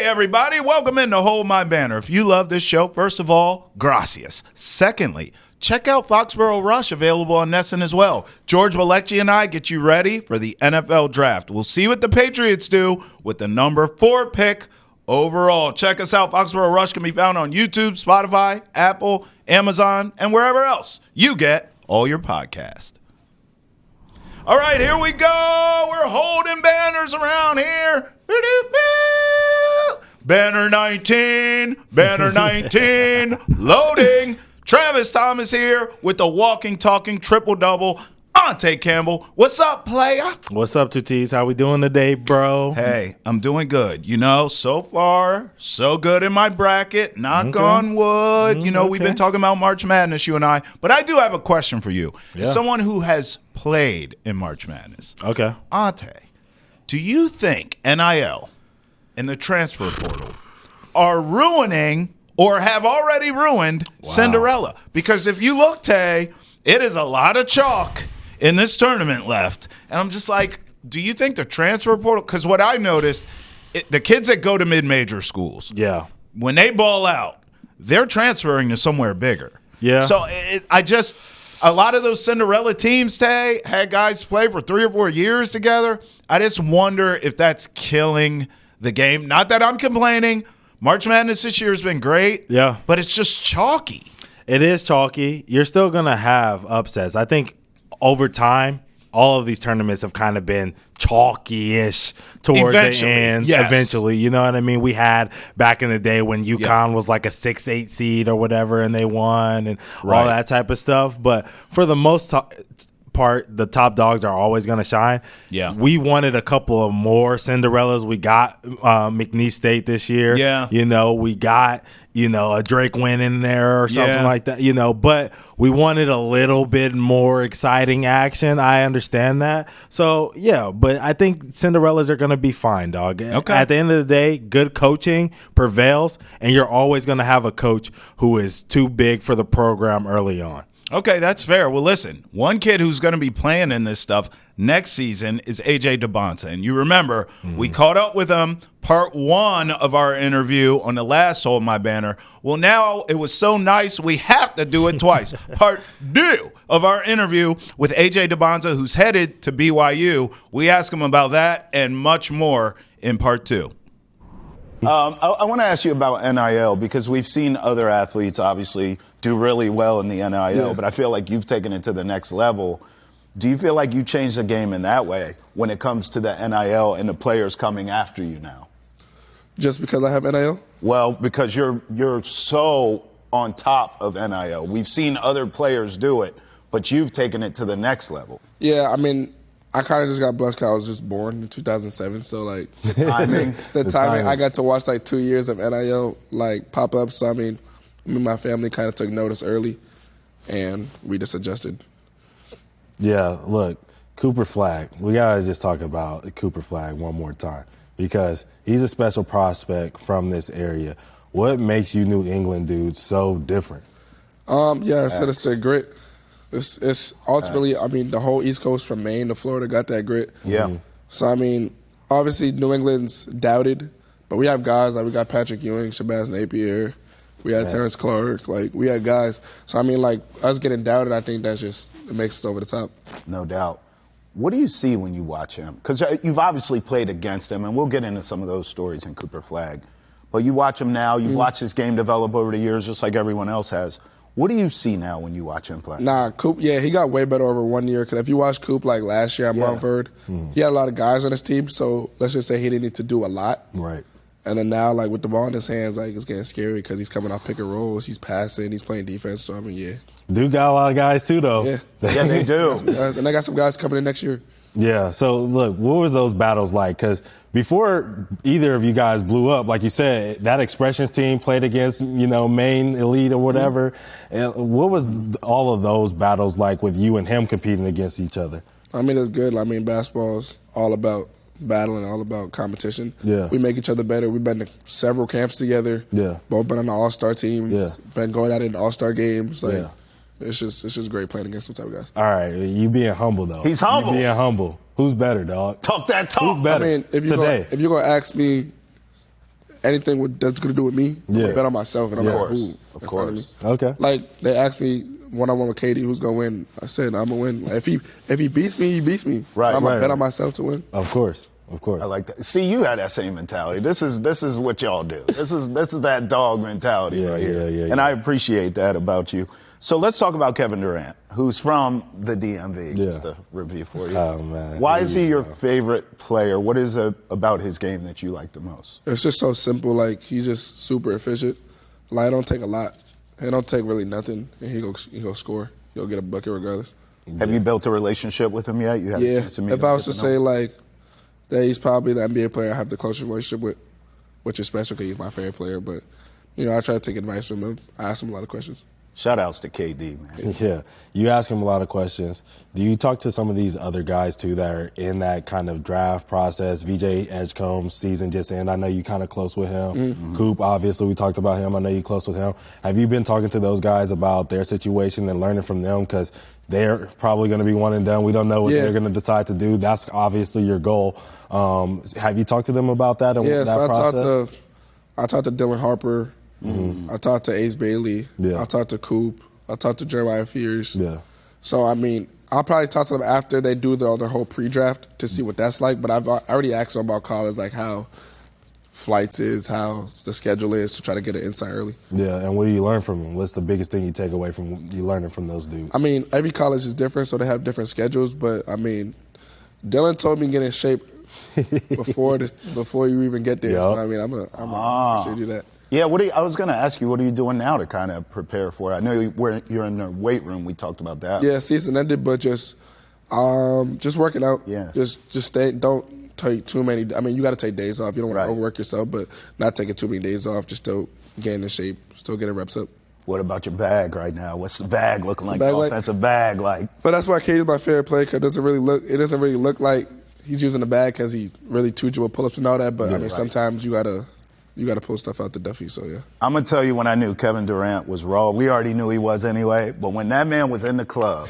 everybody. Welcome in to Hold My Banner. If you love this show, first of all, gracias. Secondly, check out Foxborough Rush, available on NESN as well. George Malecki and I get you ready for the NFL Draft. We'll see what the Patriots do with the number 4 pick overall. Check us out. Foxborough Rush can be found on YouTube, Spotify, Apple, Amazon, and wherever else you get all your podcasts. All right, here we go. We're holding banners around here. Banner 19, banner 19, loading. Travis Thomas here with the walking, talking, triple-double, Ountae Campbell. What's up, player? What's up, Tutis? How we doing today, bro? Hey, I'm doing good. You know, so far, so good in my bracket. Knock on wood. You know, we've been talking about March Madness, you and I. But I do have a question for you. Yeah. As someone who has played in March Madness. Okay. Ountae, do you think NIL and the transfer portal are ruining or have already ruined Cinderella? Because if you look, Tay, it is a lot of chalk in this tournament left. And I'm just like, do you think the transfer portal – because what I noticed, the kids that go to mid-major schools, when they ball out, they're transferring to somewhere bigger. Yeah. So a lot of those Cinderella teams, Tay, had guys play for 3 or 4 years together. I just wonder if that's killing the game. Not that I'm complaining. March Madness this year has been great. Yeah. But it's just chalky. It is chalky. You're still going to have upsets. I think over time, all of these tournaments have kind of been chalky-ish towards the end. Eventually. You know what I mean? We had back in the day when UConn was like a 6-8 seed or whatever, and they won and all that type of stuff. But for the most part, the top dogs are always going to shine. Yeah. We wanted a couple of more Cinderellas. We got McNeese State this year. Yeah. You know, we got, a Drake win in there or something like that, but we wanted a little bit more exciting action. I understand that. So, yeah, but I think Cinderellas are going to be fine, dog. Okay. At the end of the day, good coaching prevails, and you're always going to have a coach who is too big for the program early on. Okay, that's fair. Well, listen, one kid who's going to be playing in this stuff next season is A.J. Dybantsa. And you remember, we caught up with him, part 1 of our interview on the last Hold My Banner. Well, now it was so nice, we have to do it twice. Part 2 of our interview with A.J. Dybantsa, who's headed to BYU. We ask him about that and much more in part 2. I want to ask you about NIL because we've seen other athletes obviously do really well in the NIL, but I feel like you've taken it to the next level. Do you feel like you changed the game in that way when it comes to the NIL and the players coming after you now? Just because I have NIL? Well, because you're so on top of NIL. We've seen other players do it, but you've taken it to the next level. Yeah, I mean, I kind of just got blessed because I was just born in 2007. So, like, the timing, I got to watch, 2 years of NIL, pop up. So, I mean, me and my family kind of took notice early, and we just adjusted. Yeah, look, Cooper Flagg. We got to just talk about Cooper Flagg one more time because he's a special prospect from this area. What makes you New England dudes so different? I said it's their grit. It's ultimately, I mean, the whole East Coast from Maine to Florida got that grit. Yeah. So, I mean, obviously New England's doubted, but we have guys we got Patrick Ewing, Shabazz Napier, we had Terrence Clark, we had guys. So, I mean, us getting doubted, I think it makes us over the top. No doubt. What do you see when you watch him? Because you've obviously played against him, and we'll get into some of those stories in Cooper Flagg. But you watch him now, you've watched his game develop over the years just like everyone else has. What do you see now when you watch him play? Nah, Coop, he got way better over 1 year. Because if you watch Coop last year at Mumford, he had a lot of guys on his team. So let's just say he didn't need to do a lot. Right. And then now, with the ball in his hands, it's getting scary because he's coming off pick and rolls, he's passing, he's playing defense. So I mean, Dude got a lot of guys too, though. Yeah, they do. And they got some guys coming in next year. Yeah. So look, what were those battles like? Because before either of you guys blew up, like you said, that Expressions team played against, Maine Elite or whatever. And what was all of those battles like with you and him competing against each other? I mean, it's good. I mean, basketball's all about battling, all about competition. Yeah. We make each other better. We've been to several camps together. Yeah. Both been on the All-Star team. Yeah. Been going out in All-Star games. It's just great playing against those type of guys. All right. You being humble, though. He's humble. You being humble. Who's better, dog? Talk that talk. Who's better if you're going to ask me anything that's going to do with me, I'm going to bet on myself. And I'm like, who? Of course. Okay. Like, they asked me one-on-one with KD, who's going to win. I said, I'm going to win. Like, if he beats me, he beats me. Right. So I'm going to bet on myself to win. Of course. I like that. See, you had that same mentality. This is what y'all do. This is that dog mentality right here. Yeah. And I appreciate that about you. So let's talk about Kevin Durant, who's from the DMV. Just a review for you. Oh, man. Why is he your favorite player? What is it about his game that you like the most? It's just so simple. Like, he's just super efficient. Like, it don't take a lot. It don't take really nothing, and he go score. He'll get a bucket regardless. Have you built a relationship with him yet? You had a chance to meet him? If I was to say, like, that he's probably the NBA player I have the closest relationship with, which is special because he's my favorite player. But, you know, I try to take advice from him. I ask him a lot of questions. Shout-outs to KD, man. Yeah. You ask him a lot of questions. Do you talk to some of these other guys, too, that are in that kind of draft process? VJ Edgecombe's season just ended. I know you kind of close with him. Mm-hmm. Coop, obviously, we talked about him. I know you close with him. Have you been talking to those guys about their situation and learning from them? Because they're probably going to be one and done. We don't know what they're going to decide to do. That's obviously your goal. Have you talked to them about that? Yeah, that process? I talked to Dylan Harper. Mm-hmm. I talked to Ace Bailey. Yeah. I talked to Coop. I talked to Jeremiah Fears. Yeah. So, I mean, I'll probably talk to them after they do their whole pre-draft to see what that's like. But I've already asked them about college, like how flights is, how the schedule is, to try to get an insight early. Yeah, and what do you learn from them? What's the biggest thing you take away from you learning from those dudes? I mean, every college is different, so they have different schedules. But, I mean, Dylan told me to get in shape before you even get there. Yep. So, I mean, I'm gonna sure do that. Yeah, I was going to ask you, what are you doing now to kind of prepare for it? I know you're in the weight room. We talked about that. Yeah, season ended, but just working out. Yeah. Just stay. Don't take too many. I mean, you got to take days off. You don't want to overwork yourself, but not taking too many days off. Just still getting in shape. Still getting reps up. What about your bag right now? What's the bag looking like? The offensive bag like? But that's why KD's my favorite player, because it doesn't really look like he's using the bag because he's really too with pull-ups and all that. But I mean, sometimes you gotta pull stuff out the Duffy, so yeah. I'm gonna tell you, when I knew Kevin Durant was raw, we already knew he was anyway, but when that man was in the club,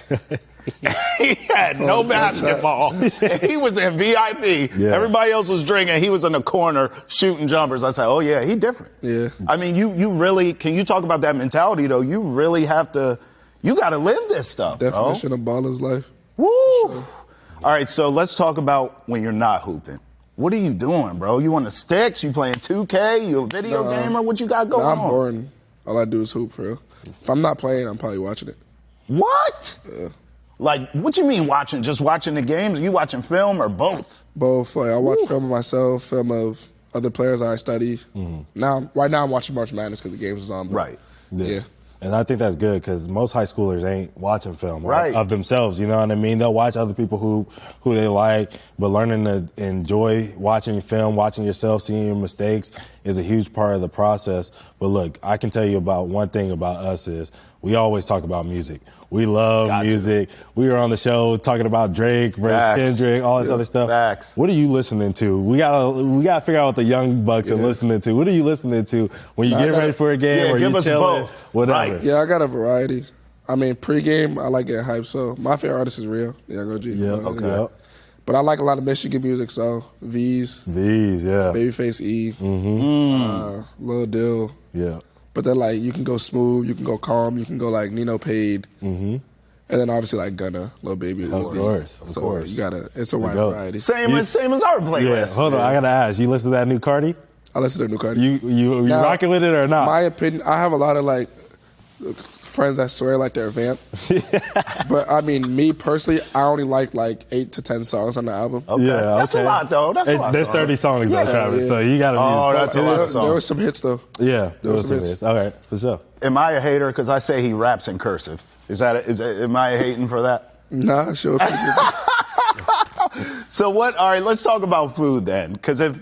he had no basketball. He was in VIP. Yeah. Everybody else was drinking. He was in the corner shooting jumpers. I said, oh yeah, he different. Yeah. I mean, you really, can you talk about that mentality though? You really have to, you gotta live this stuff, definition of baller's life. Woo! Sure. All right, so let's talk about when you're not hooping. What are you doing, bro? You on the sticks? You playing 2K? You a video gamer? What you got going on? I'm boring. All I do is hoop, for real. If I'm not playing, I'm probably watching it. What? Yeah. Like, what you mean watching? Just watching the games? Are you watching film or both? Both. Like, I watch film of myself, film of other players I study. Mm-hmm. Right now I'm watching March Madness because the games is on. Right. Yeah. And I think that's good because most high schoolers ain't watching film of themselves. You know what I mean? They'll watch other people who they like, but learning to enjoy watching film, watching yourself, seeing your mistakes is a huge part of the process. But look, I can tell you about one thing about us is we always talk about music. We love music. We were on the show talking about Drake versus Kendrick, all this other stuff. Facts. What are you listening to? We gotta figure out what the young bucks are listening to. What are you listening to when you're getting ready for a game or you chilling? Whatever. Right. Yeah, I got a variety. I mean, pregame, I like getting hyped. So my favorite artist is Real. Young OG. Yeah. Okay. But I like a lot of Michigan music. So V's, yeah. Babyface E, Lil Dill. Yeah. But then, like, you can go smooth, you can go calm, you can go, like, Nino Pade. And then, obviously, like, Gunna, Lil Baby. Of course. You gotta, it's a wide variety. Same as our playlist. Yeah, hold on, I gotta ask, you listen to that new Cardi? I listen to the new Cardi. You now, rocking with it or not? My opinion, I have a lot of, like, friends that swear like they're vamp. But, I mean, me personally, I only like 8 to 10 songs on the album. Okay. Yeah, that's a lot, though. There's 30 songs, though, Travis, so you gotta be. That's a lot of songs. There were some hits, though. Yeah, there was some hits. All right, for sure. Am I a hater because I say he raps in cursive? Am I hating for that? Nah, sure. So what? All right, let's talk about food then. Because if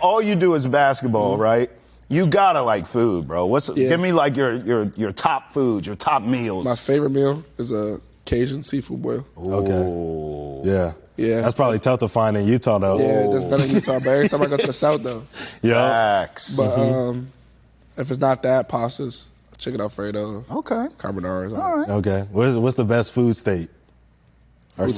all you do is basketball, right? You gotta like food, bro. Give me like your top foods, your top meals. My favorite meal is a Cajun seafood boil. Okay. Yeah. Yeah. That's probably tough to find in Utah, though. Yeah, that's better in Utah. But every time I go to the South, though. Yeah. But if it's not that, pastas, chicken Alfredo. Okay. Carbonara. All right. Okay. What's the best food state? Or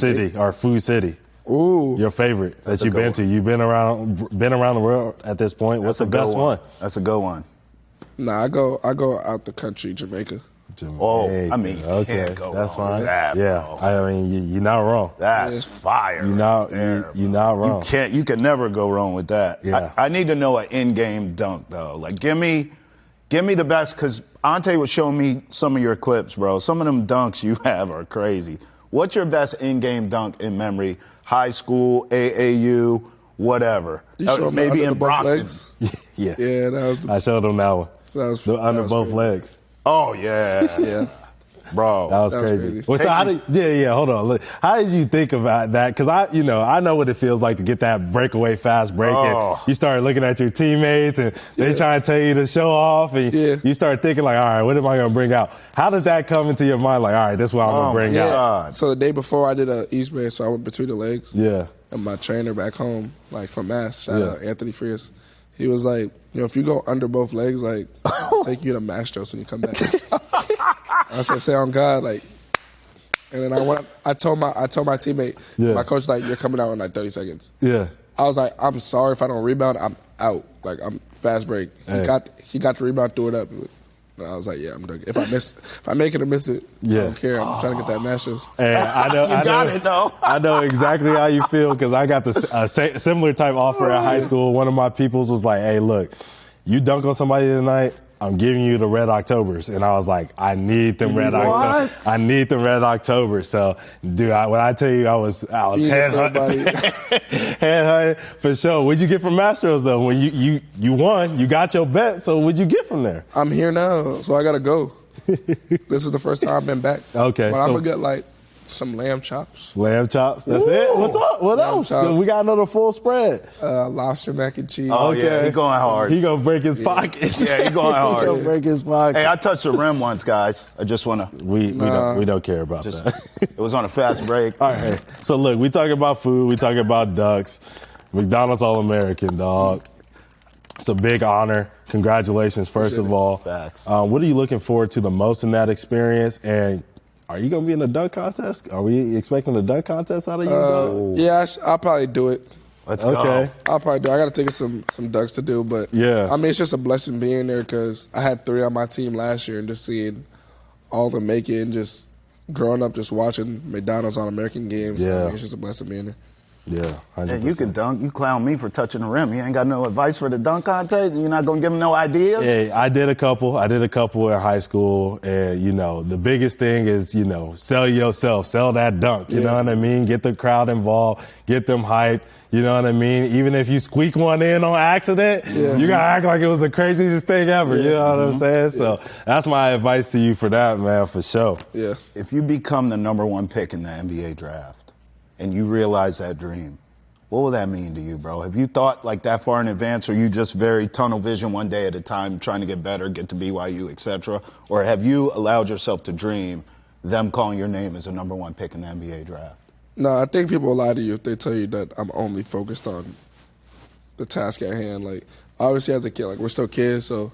food city? Ooh. Your favorite that you've been to. You've been around the world at this point. What's the best one? That's a good one. Nah, I go out the country, Jamaica. Oh, I mean, okay, can't go that's wrong fine. with that, yeah, bro. I mean, you're not wrong. That's fire. You're not wrong. You can never go wrong with that. Yeah. I need to know an in-game dunk though. Like, give me the best, because Ountae was showing me some of your clips, bro. Some of them dunks you have are crazy. What's your best in-game dunk in memory? High school, AAU, whatever. Maybe in Brockton. Yeah, Yeah, that was. I showed them that one. Under both crazy. legs. Oh yeah, Yeah. bro. That was crazy. Well, so hold on. Look, how did you think about that? Because I know what it feels like to get that breakaway fast break. Oh. And you start looking at your teammates and they try to tell you to show off, and you start thinking like, all right, what am I going to bring out? How did that come into your mind? Like, all right, this is what I'm going to bring out. So the day before I did a East Bay, so I went between the legs. Yeah. And my trainer back home, like from Mass, shout out Anthony Fierce, he was like, if you go under both legs, like, I'll take you to Mastros when you come back. I said, say on God, like, and then I told my teammate, my coach, like, you're coming out in like 30 seconds. Yeah. I was like, I'm sorry if I don't rebound, I'm out. Like, I'm fast break. He got the rebound, threw it up. And I was like, yeah, I'm done. If I make it or miss it, I don't care. I'm trying to get that Masters. And I know it though. I know exactly how you feel, because I got this similar type offer at high school. One of my peoples was like, hey, look, you dunk on somebody tonight, I'm giving you the Red Octobers. And I was like, I need them Red Octobers. I need the Red Octobers. So, dude, when I tell you I was head hunting for sure. What'd you get from Mastros, though? When you won, you got your bet. So what'd you get from there? I'm here now, so I got to go. This is the first time I've been back. Okay. But I'm going to get, like, some lamb chops. Lamb chops? That's it? What's up? What else? We got another full spread. Lobster mac and cheese. Oh, yeah, he going hard. He going to break his pockets. Yeah, he going hard. He going to break his pockets. Hey, I touched the rim once, guys. I just want to. We don't care about that. It was on a fast break. All right. So, look, we talking about food. We talking about ducks. McDonald's All-American, dog. It's a big honor. Congratulations, first of all. Facts. What are you looking forward to the most in that experience? And are you going to be in the dunk contest? Are we expecting a dunk contest out of you? Yeah, I'll probably do it. Let's go. I'll probably do it. I got to think of some dunks to do, but I mean, it's just a blessing being there, because I had 3 on my team last year, and just seeing all of them make it, and just growing up just watching McDonald's on American games. Yeah. I mean, it's just a blessing being there. Yeah, 100%. Hey, you can dunk. You clown me for touching the rim. You ain't got no advice for the dunk contest? You're not going to give them no ideas? Hey, I did a couple in high school. And, the biggest thing is, sell yourself. Sell that dunk. You know what I mean? Get the crowd involved. Get them hyped. You know what I mean? Even if you squeak one in on accident, you got to act like it was the craziest thing ever. You know what I'm saying? So that's my advice to you for that, man, for sure. Yeah. If you become the number 1 pick in the NBA draft, and you realize that dream, what will that mean to you, bro? Have you thought like that far in advance, or you just very tunnel vision one day at a time, trying to get better, get to BYU, etc.? Or have you allowed yourself to dream them calling your name as a number 1 pick in the NBA draft? No, I think people will lie to you if they tell you that I'm only focused on the task at hand. Like, obviously as a kid, like, we're still kids, so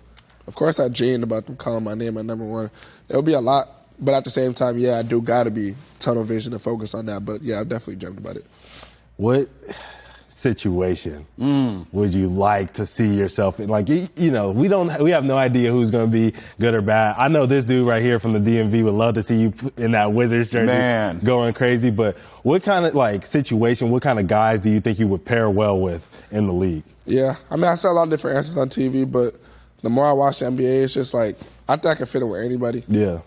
of course I dreamed about them calling my name at number 1. It'll be a lot. But at the same time, I do got to be tunnel vision and focus on that. But, I've definitely dreamt about it. What situation would you like to see yourself in? Like, we have no idea who's going to be good or bad. I know this dude right here from the DMV would love to see you in that Wizards jersey going crazy. But what kind of, situation, what kind of guys do you think you would pair well with in the league? Yeah. I mean, I saw a lot of different answers on TV, but the more I watch the NBA, it's just like, I think I can fit in with anybody. Yeah.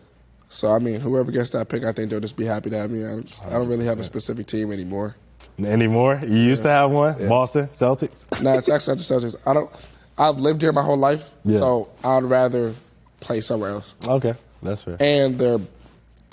So, I mean, whoever gets that pick, I think they'll just be happy to have me. I don't really have a specific team anymore. Anymore? You used to have one? Yeah. Boston Celtics? No, it's actually not the Celtics. I've lived here my whole life, so I'd rather play somewhere else. Okay, that's fair. And they're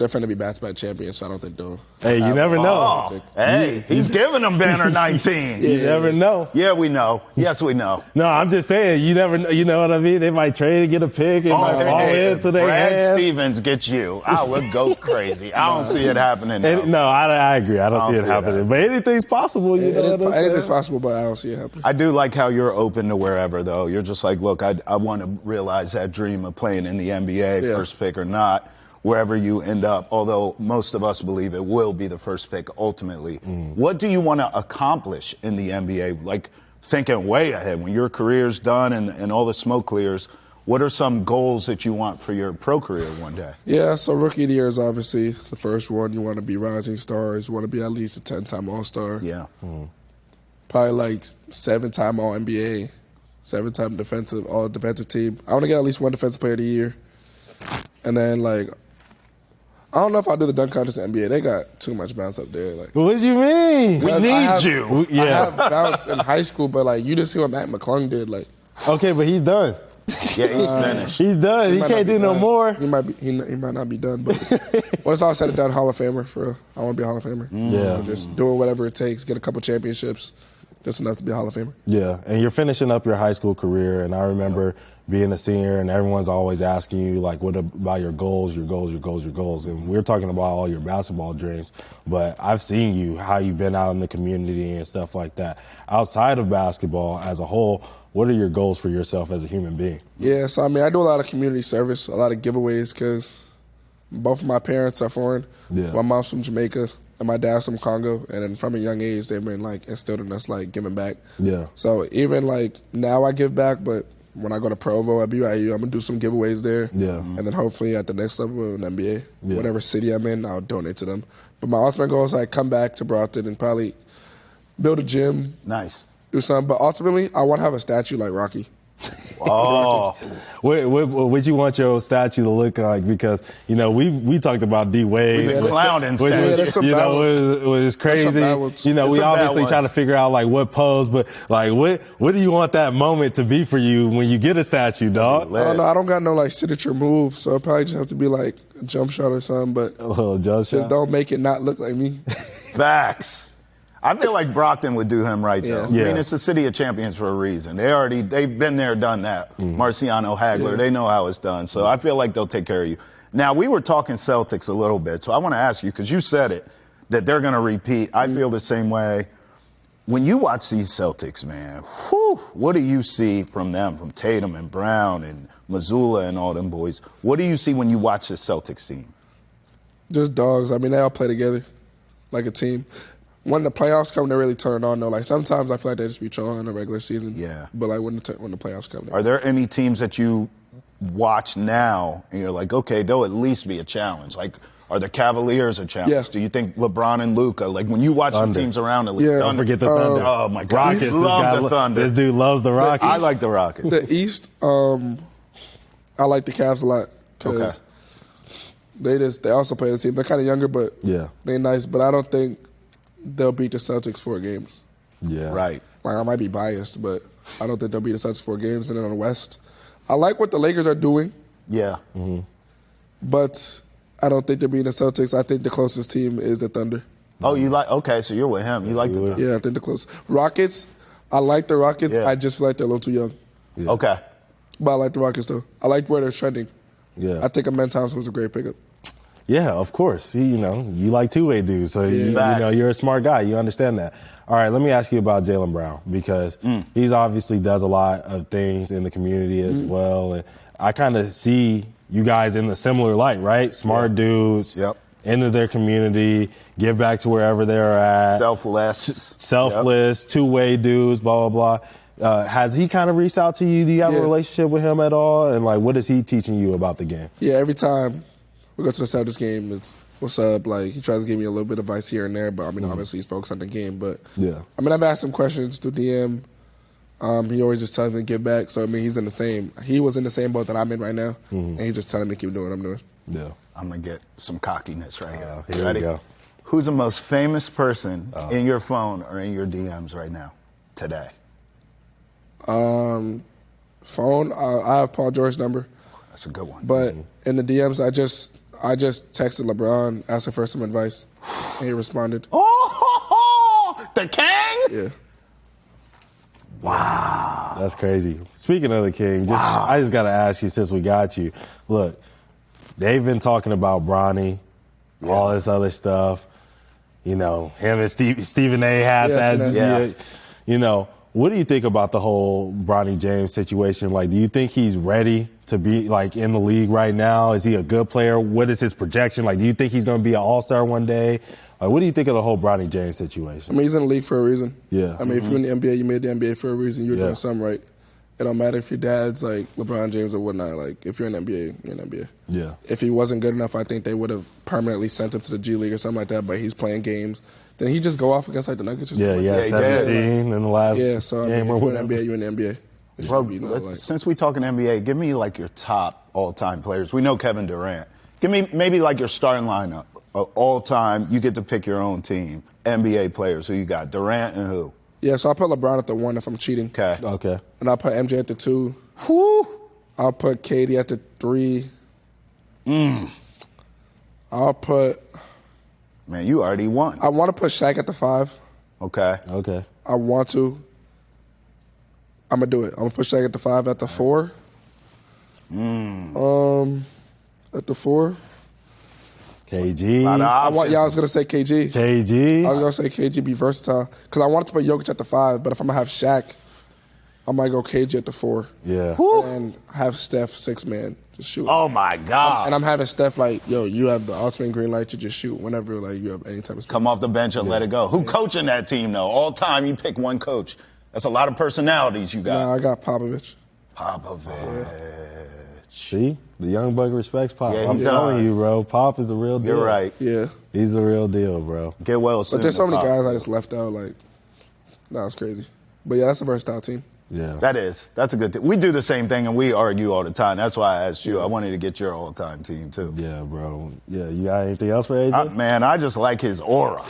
finna be back-to-back champions, so I don't think they'll. Hey, you never know. Oh, hey, he's giving them banner 19. You never know. Yeah, we know. Yes, we know. No, I'm just saying, you never know. You know what I mean? They might trade and get a pick. It might fall into their hands. Brad Stevens gets you. I would go crazy. I don't see it happening now. No, I agree. I don't see it happening. But anything's possible. Anything's possible, but I don't see it happening. I do like how you're open to wherever, though. You're just like, look, I want to realize that dream of playing in the NBA, first pick or not. wherever you end up, although most of us believe it will be the first pick ultimately. What do you want to accomplish in the NBA? Like, thinking way ahead, when your career's done and all the smoke clears, what are some goals that you want for your pro career one day? Yeah, so rookie of the year is obviously the first one. You want to be rising stars. You want to be at least a 10-time All-Star. Yeah. Probably like 7-time All-NBA, 7-time All-Defensive team. I want to get at least one Defensive Player of the Year. And then, like, I don't know if I'll do the dunk contest in the NBA. They got too much bounce up there. Like, what do you mean? We need you. I have bounce in high school, but, like, you didn't see what Matt McClung did. Like, okay, but he's done. Yeah, he's finished. He's done. He can't do no more. He might not be done, but when it's all said and done, Hall of Famer. I want to be a Hall of Famer. Yeah. Just doing whatever it takes, get a couple championships, just enough to be a Hall of Famer. Yeah, and you're finishing up your high school career, and I remember being a senior, and everyone's always asking you, like, what about your goals, and we're talking about all your basketball dreams, but I've seen you, how you've been out in the community and stuff like that. Outside of basketball as a whole, what are your goals for yourself as a human being? Yeah, so, I mean, I do a lot of community service, a lot of giveaways, because both of my parents are foreign. Yeah. So my mom's from Jamaica, and my dad's from Congo, and then from a young age, they've been, like, instilled in us, like, giving back. Yeah. So even, like, now I give back, but when I go to Provo at BYU, I'm going to do some giveaways there. Yeah. And then hopefully at the next level in the NBA, whatever city I'm in, I'll donate to them. But my ultimate goal is, like, come back to Brockton and probably build a gym. Nice. Do something. But ultimately, I want to have a statue like Rocky. Oh, what you want your statue to look like? Because we talked about D Wade, We've been clowning which was crazy. We obviously trying to figure out like what pose, but like what do you want that moment to be for you when you get a statue, dog? I don't got no like signature move, so it probably just have to be like a jump shot or something. But a little jump shot. Just don't make it not look like me. Facts. I feel like Brockton would do him right, though. Yeah. I mean, it's the city of champions for a reason. They've been there, done that. Marciano, Hagler, they know how it's done. So I feel like they'll take care of you. Now, we were talking Celtics a little bit, so I want to ask you, because you said it, that they're going to repeat. I feel the same way. When you watch these Celtics, man, what do you see from them, from Tatum and Brown and Mazzulla and all them boys? What do you see when you watch the Celtics team? Just dogs. I mean, they all play together like a team. When the playoffs come, they really turn on, though. Like, sometimes I feel like they just be trolling in the regular season. Yeah. But, like, when the playoffs come. Are there any teams that you watch now and you're like, okay, they'll at least be a challenge? Like, are the Cavaliers a challenge? Yeah. Do you think LeBron and Luka, like, when you watch the teams around the league? Don't forget the Thunder. Oh, my God. Rockets. Love the Thunder. This dude loves the Rockets. I like the Rockets. The East, I like the Cavs a lot. Because they also play the team. They're kind of younger, but they're nice. But I don't think they'll beat the Celtics 4 games. Yeah. Right. Like, I might be biased, but I don't think they'll beat the Celtics 4 games. And then on the West, I like what the Lakers are doing. Yeah. But I don't think they're beating the Celtics. I think the closest team is the Thunder. Oh, okay, so you're with him. You like the Thunder. Yeah, I think the closest. Rockets, I like the Rockets. Yeah. I just feel like they're a little too young. Yeah. Okay. But I like the Rockets, though. I like where they're trending. Yeah. I think Amen Thompson was a great pickup. Yeah, of course. You like two-way dudes, so you're a smart guy. You understand that. All right, let me ask you about Jaylen Brown, because he's obviously does a lot of things in the community as well, and I kind of see you guys in the similar light, right? Smart dudes, into their community, give back to wherever they're at. Selfless, two-way dudes, blah, blah, blah. Has he kind of reached out to you? Do you have a relationship with him at all? And, like, what is he teaching you about the game? Yeah, every time we go to the Celtics game, it's what's up. Like, he tries to give me a little bit of advice here and there, but I mean, obviously he's focused on the game. But I mean, I've asked him questions through DM. He always just tells me to give back. So I mean, he was in the same boat that I'm in right now, and he's just telling me to keep doing what I'm doing. Yeah, I'm gonna get some cockiness right here. Here Ready? we go. Who's the most famous person in your phone or in your DMs right now, today? Phone. I have Paul George's number. That's a good one. But in the DMs, I just texted LeBron, asking for some advice, and he responded. Oh, the king! Yeah. Wow. That's crazy. Speaking of the king, I just got to ask you, since we got you, look, they've been talking about Bronny, all this other stuff. Him and Stephen A. had that. What do you think about the whole Bronny James situation? Like, do you think he's ready to be, like, in the league right now? Is he a good player? What is his projection? Like, do you think he's going to be an all-star one day? Like, what do you think of the whole Bronny James situation? I mean, he's in the league for a reason. Yeah. I mean, if you're in the NBA, you made the NBA for a reason. You're doing something right. It don't matter if your dad's like LeBron James or whatnot. Like, if you're in the NBA, you're in the NBA. Yeah. If he wasn't good enough, I think they would have permanently sent him to the G League or something like that, but he's playing games. Then he just go off against, like, the Nuggets or something. Yeah, 17 in the last so I mean, game if or you're in the NBA, you're in the NBA. Bro, since we talking NBA, give me, like, your top all-time players. We know Kevin Durant. Give me maybe, like, your starting lineup of all-time. You get to pick your own team. NBA players. Who you got? Durant and who? Yeah, so I'll put LeBron at the 1 if I'm cheating. Okay. And I'll put MJ at the 2. Whew. I'll put KD at the 3. I'll put... Man, you already won. I want to put Shaq at the 5. Okay. I want to. I'm going to do it. I'm going to put Shaq at the 5. At the 4. At the 4. KG. I was going to say KG. KG. I was going to say KG, be versatile. Because I wanted to put Jokic at the 5, but if I'm going to have Shaq, I might go KG at the 4. Yeah. And have Steph 6-man. Just shoot. Oh, my God. And I'm having Steph like, yo, you have the ultimate green light to just shoot whenever like you have any type of space. Come off the bench and let it go. Who coaching that team, though? All time, you pick one coach. That's a lot of personalities you got. Nah, I got Popovich. See? The young buck respects Pop. Yeah, I'm telling you, bro. Pop is a real deal. You're right. Yeah. He's a real deal, bro. Get well soon. But there's so many guys I just left out. Like, that was crazy. But yeah, that's a versatile team. Yeah. That's a good thing. We do the same thing and we argue all the time. That's why I asked you. I wanted to get your all-time team too. Yeah, bro. Yeah, you got anything else for AJ? Man, I just like his aura.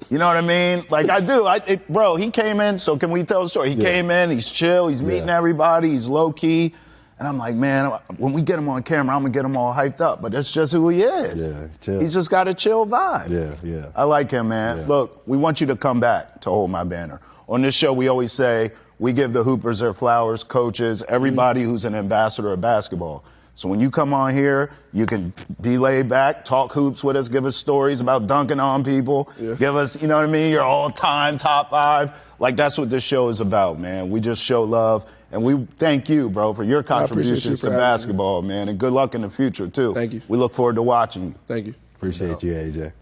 You know what I mean? Like I do. Bro, he came in, so can we tell the story? He came in, he's chill, he's meeting everybody, he's low-key. And I'm like, man, when we get him on camera, I'm going to get him all hyped up. But that's just who he is. Yeah, chill. He's just got a chill vibe. Yeah. I like him, man. Yeah. Look, we want you to come back to Hold My Banner. On this show, we always say we give the Hoopers their flowers, coaches, everybody who's an ambassador of basketball. So when you come on here, you can be laid back, talk hoops with us, give us stories about dunking on people, give us, you know what I mean, your all-time top 5. Like, that's what this show is about, man. We just show love. And we thank you, bro, for your contributions to basketball, man. And good luck in the future, too. Thank you. We look forward to watching you. Thank you. Appreciate you, AJ.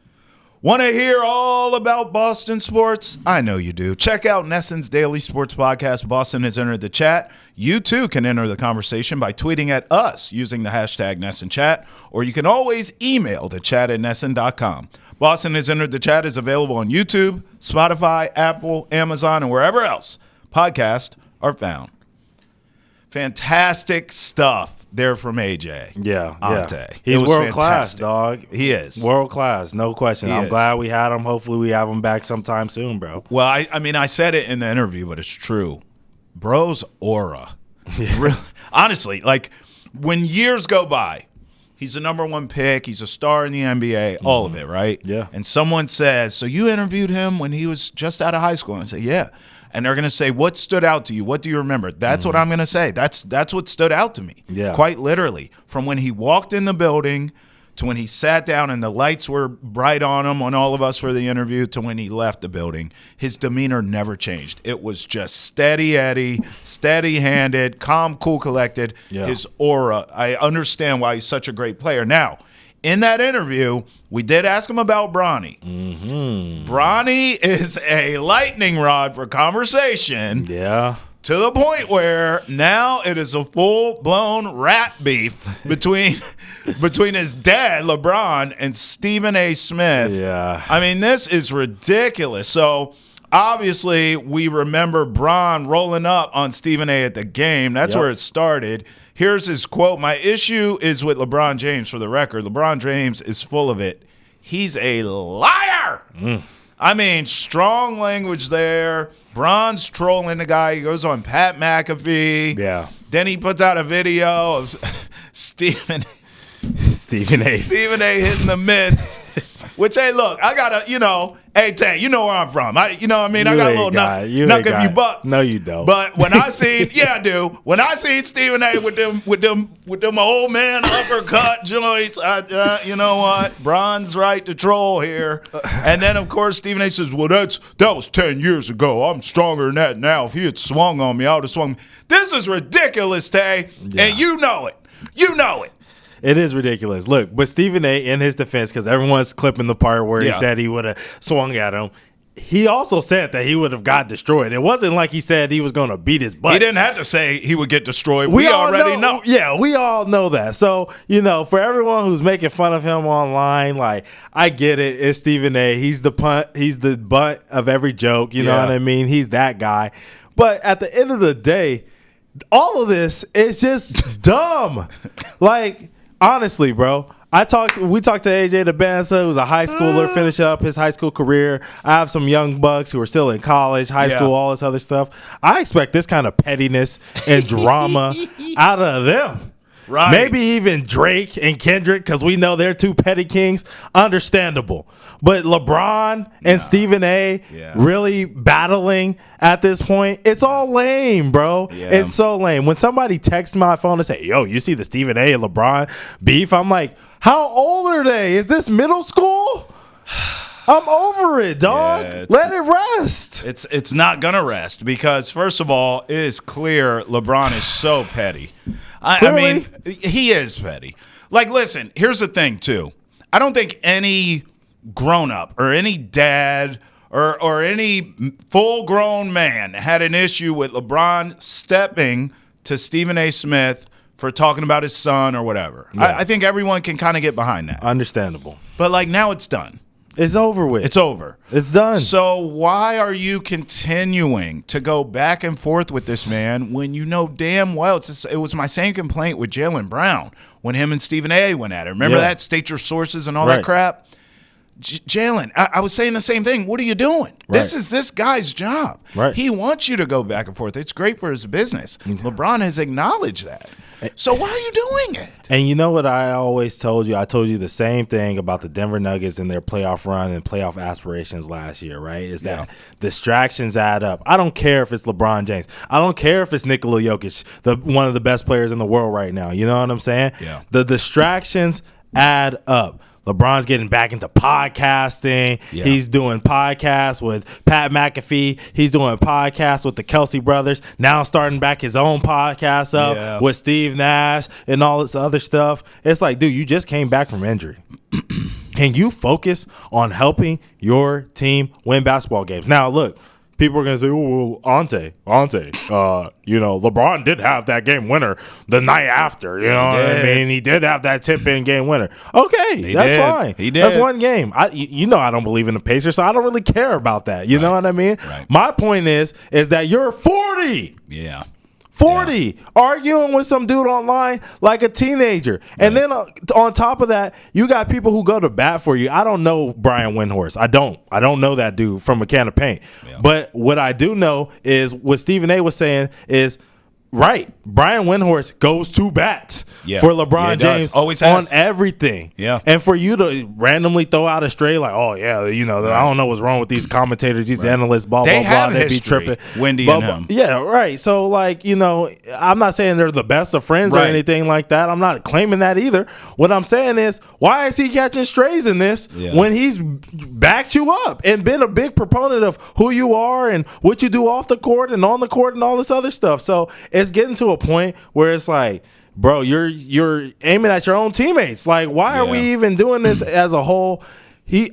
Want to hear all about Boston sports? I know you do. Check out NESN's daily sports podcast, Boston Has Entered the Chat. You, too, can enter the conversation by tweeting at us using the hashtag NESNChat, or you can always email the chat at NESN.com. Boston Has Entered the Chat is available on YouTube, Spotify, Apple, Amazon, and wherever else podcasts are found. Fantastic stuff there from AJ. Ountae. He's world class, dog. He is. World class, no question. I'm glad we had him. Hopefully we have him back sometime soon, bro. Well, I mean, I said it in the interview, but it's true. Bro's aura. Really, honestly, like when years go by, he's the number 1 pick, he's a star in the NBA, all of it, right? Yeah. And someone says, so you interviewed him when he was just out of high school? And I say, yeah. And they're going to say, what stood out to you? What do you remember? That's what I'm going to say. That's what stood out to me. Yeah. Quite literally. From when he walked in the building to when he sat down and the lights were bright on him, on all of us for the interview, to when he left the building, his demeanor never changed. It was just steady Eddie, steady-handed, calm, cool, collected. Yeah. His aura. I understand why he's such a great player. Now, in that interview, we did ask him about Bronny. Bronny is a lightning rod for conversation. Yeah. To the point where now it is a full-blown rat beef between his dad, LeBron, and Stephen A. Smith. Yeah. I mean, this is ridiculous. So, obviously, we remember Bron rolling up on Stephen A. at the game. That's where it started. Here's his quote. My issue is with LeBron James, for the record. LeBron James is full of it. He's a liar. I mean, strong language there. Bron's trolling the guy. He goes on Pat McAfee. Yeah. Then he puts out a video of Stephen A. hitting the mitts. Which, hey, look, I got to, Hey, Tay, you know where I'm from. I got a little knuck if you buck. No, you don't. But when I seen, I do. When I seen Stephen A. with them old man uppercut joints, you know what? Bron's right to troll here. And then of course Stephen A. says, "Well, that was 10 years ago. I'm stronger than that now. If he had swung on me, I would have swung." This is ridiculous, Tay, and you know it. You know it. It is ridiculous. Look, but Stephen A. in his defense, because everyone's clipping the part where he said he would have swung at him, he also said that he would have got destroyed. It wasn't like he said he was going to beat his butt. He didn't have to say he would get destroyed. We already know. Yeah, we all know that. So, for everyone who's making fun of him online, like, I get it. It's Stephen A. He's the butt of every joke. You know what I mean? He's that guy. But at the end of the day, all of this is just dumb. Like, honestly, bro, we talked to AJ Dybantsa, who's a high schooler, finish up his high school career. I have some young bucks who are still in college, high school, all this other stuff. I expect this kind of pettiness and drama out of them. Right. Maybe even Drake and Kendrick, because we know they're two petty kings. Understandable. But LeBron and Stephen A. really battling at this point, it's all lame, bro. Yeah. It's so lame. When somebody texts my phone and say, "Yo, you see the Stephen A. and LeBron beef?" I'm like, how old are they? Is this middle school? I'm over it, dog. Let it rest. It's not going to rest because, first of all, it is clear LeBron is so petty. I mean, he is petty. Like, listen, here's the thing, too. I don't think any grown-up or any dad or any full-grown man had an issue with LeBron stepping to Stephen A. Smith for talking about his son or whatever. Yeah. I think everyone can kind of get behind that. Understandable. But, like, now it's done. It's over with. It's over. It's done. So why are you continuing to go back and forth with this man when you know damn well it was my same complaint with Jaylen Brown when him and Stephen A. went at it. Remember that? State your sources and all that crap? Jaylen, I was saying the same thing. What are you doing? Right. This is this guy's job. Right. He wants you to go back and forth. It's great for his business. LeBron has acknowledged that. So why are you doing it? And you know what I always told you? I told you the same thing about the Denver Nuggets and their playoff run and playoff aspirations last year, right? Is that distractions add up. I don't care if it's LeBron James. I don't care if it's Nikola Jokic, one of the best players in the world right now. You know what I'm saying? Yeah. The distractions add up. LeBron's getting back into podcasting. Yeah. He's doing podcasts with Pat McAfee. He's doing podcasts with the Kelsey brothers. Now starting back his own podcast up with Steve Nash and all this other stuff. It's like, dude, you just came back from injury. Can you focus on helping your team win basketball games? Now, look. People are going to say, "Oh, well, Ountae, LeBron did have that game winner the night after. You know what I mean? He did have that tip-in game winner. Okay, that's fine. He did. That's one game. I don't believe in the Pacers, so I don't really care about that. You know what I mean? Right. My point is that you're 40. Yeah. 40, arguing with some dude online like a teenager. And then on top of that, you got people who go to bat for you. I don't know Brian Windhorst. I don't know that dude from a can of paint. Yeah. But what I do know is what Stephen A. was saying is, right, Brian Windhorst goes to bat for LeBron James always on everything. Yeah. And for you to randomly throw out a stray like, "Oh, yeah, I don't know what's wrong with these commentators, these analysts, blah, they blah, blah. They be tripping. Wendy and him. Yeah, right. So, like, I'm not saying they're the best of friends or anything like that. I'm not claiming that either. What I'm saying is, why is he catching strays in this when he's backed you up and been a big proponent of who you are and what you do off the court and on the court and all this other stuff? So it's getting to a point where it's like, bro, you're aiming at your own teammates. Like, why are we even doing this as a whole?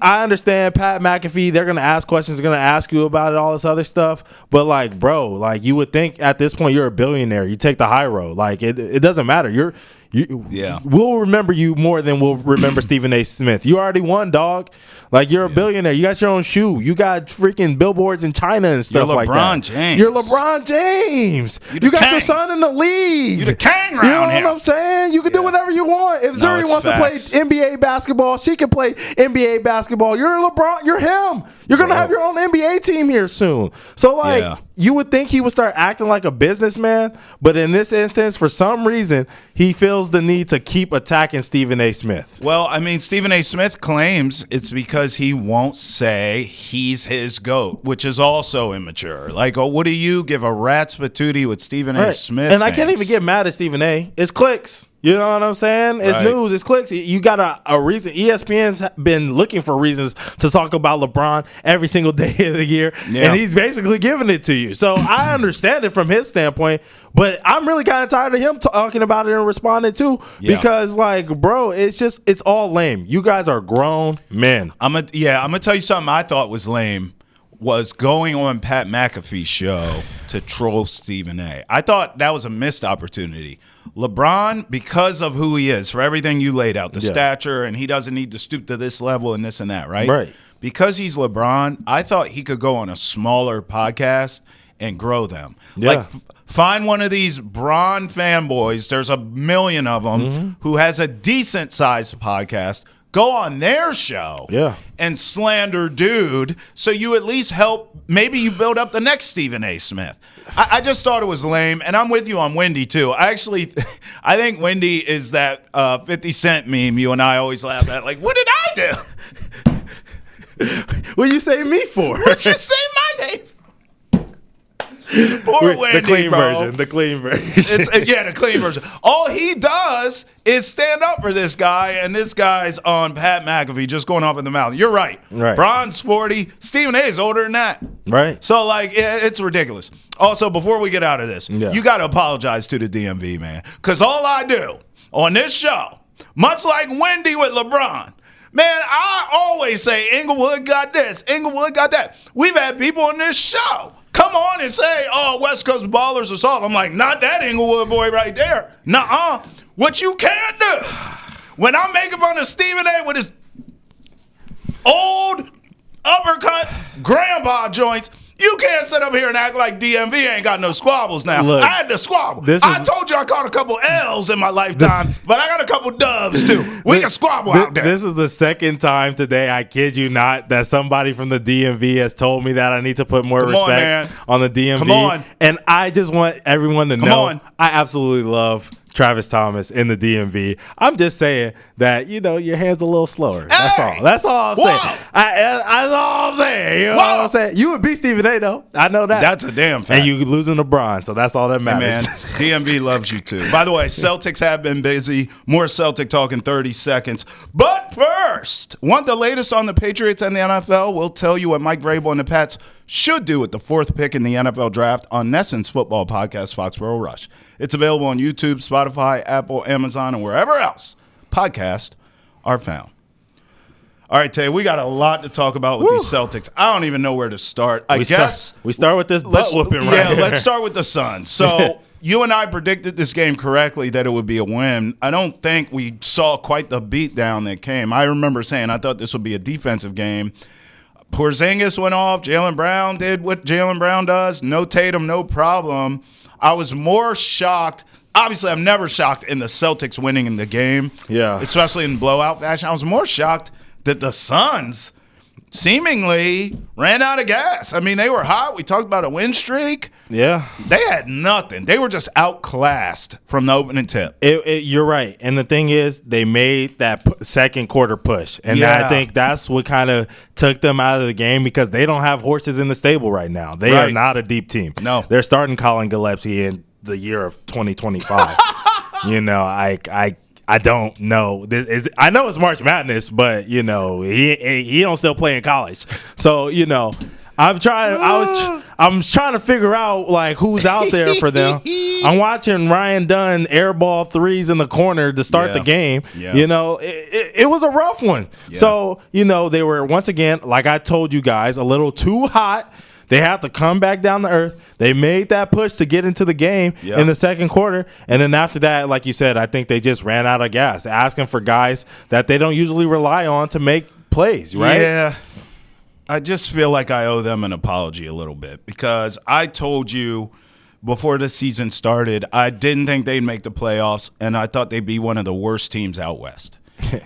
I understand Pat McAfee, they're going to ask questions, they're going to ask you about it, all this other stuff. But, like, bro, like, you would think at this point you're a billionaire. You take the high road. Like, it doesn't matter. We'll remember you more than we'll remember Stephen A. Smith. You already won, dog. Like, you're a billionaire. You got your own shoe. You got freaking billboards in China and stuff like that. You're LeBron James. You got your son in the league. You're the king around here. You know what I'm saying? You can do whatever you want. If Zuri wants to play NBA basketball, she can play NBA basketball. You're LeBron. You're him. You're going to have your own NBA team here soon. So, like, you would think he would start acting like a businessman, but in this instance, for some reason, he feels the need to keep attacking Stephen A. Smith. Well, I mean, Stephen A. Smith claims it's because he won't say he's his GOAT, which is also immature. Like, oh, what do you give a rat's patootie with Stephen A. Smith? And I can't even get mad at Stephen A. It's clicks. You know what I'm saying? It's news. It's clicks. You got a reason. ESPN's been looking for reasons to talk about LeBron every single day of the year, and he's basically giving it to you. So I understand it from his standpoint, but I'm really kind of tired of him talking about it and responding too, because, like, bro, it's all lame. You guys are grown men. I'm gonna tell you something I thought was lame. Was going on Pat McAfee's show to troll Stephen A. I thought that was a missed opportunity. LeBron, because of who he is, for everything you laid out, the stature, and he doesn't need to stoop to this level and this and that, right? Right. Because he's LeBron, I thought he could go on a smaller podcast and grow them. Yeah. Like, find one of these Bron fanboys, there's a million of them, who has a decent-sized podcast, go on their show and slander dude, so you at least help, maybe you build up the next Stephen A. Smith. I just thought it was lame, and I'm with you on Wendy too. I think Wendy is that 50 Cent meme you and I always laugh at. Like, what did I do? What you say me for? What you say my name? Poor Wendy, the clean bro. version. The clean version. The clean version. All he does is stand up for this guy, and this guy's on Pat McAfee just going off in the mouth. You're right. Bron's 40. Stephen A. is older than that. Right. So, like, it's ridiculous. Also, before we get out of this, you got to apologize to the DMV, man. Because all I do on this show, much like Wendy with LeBron, man, I always say Inglewood got this, Inglewood got that. We've had people on this show come on and say, oh, West Coast ballers assault. I'm like, not that Inglewood boy right there. Nuh-uh. What you can't do, when I'm making fun of Stephen A. with his old uppercut grandpa joints, you can't sit up here and act like DMV ain't got no squabbles now. Look, I had to squabble. I told you I caught a couple L's in my lifetime, but I got a couple dubs too. We can squabble out there. This is the second time today, I kid you not, that somebody from the DMV has told me that I need to put more respect on the DMV. Come on. And I just want everyone to know I absolutely love Travis Thomas in the DMV. I'm just saying that, your hand's a little slower. That's all. That's all I'm saying. That's all I'm saying. You know what I'm saying? You would beat Stephen A. though. I know that. That's a damn fact. And you losing to Bron, so that's all that matters. Hey man, DMV loves you too. By the way, Celtics have been busy. More Celtic talk in 30 seconds. But first, want the latest on the Patriots and the NFL? We'll tell you what Mike Vrabel and the Pats should do with the 4th pick in the NFL draft on NESN's football podcast, Foxborough Rush. It's available on YouTube, Spotify, Apple, Amazon, and wherever else podcasts are found. All right, Tay, we got a lot to talk about with these Celtics. I don't even know where to start. I guess we start with this butt whooping right here. Let's start with the Suns. So you and I predicted this game correctly that it would be a win. I don't think we saw quite the beatdown that came. I remember saying I thought this would be a defensive game. Porzingis went off. Jaylen Brown did what Jaylen Brown does. No Tatum, no problem. I was more shocked. Obviously, I'm never shocked in the Celtics winning in the game. Yeah. Especially in blowout fashion. I was more shocked that the Suns seemingly ran out of gas. I mean, they were hot. We talked about a win streak. Yeah. They had nothing. They were just outclassed from the opening tip. You're right. And the thing is, they made that second quarter push. And I think that's what kind of took them out of the game because they don't have horses in the stable right now. They are not a deep team. No. They're starting Colin Gillespie in the year of 2025. I don't know. I know it's March Madness, but he don't still play in college. So I'm trying to figure out like who's out there for them. I'm watching Ryan Dunn airball threes in the corner to start the game. Yeah. It was a rough one. Yeah. So they were once again, like I told you guys, a little too hot. They have to come back down to earth. They made that push to get into the game in the second quarter. And then after that, like you said, I think they just ran out of gas, asking for guys that they don't usually rely on to make plays, right? Yeah. I just feel like I owe them an apology a little bit because I told you before the season started I didn't think they'd make the playoffs, and I thought they'd be one of the worst teams out west.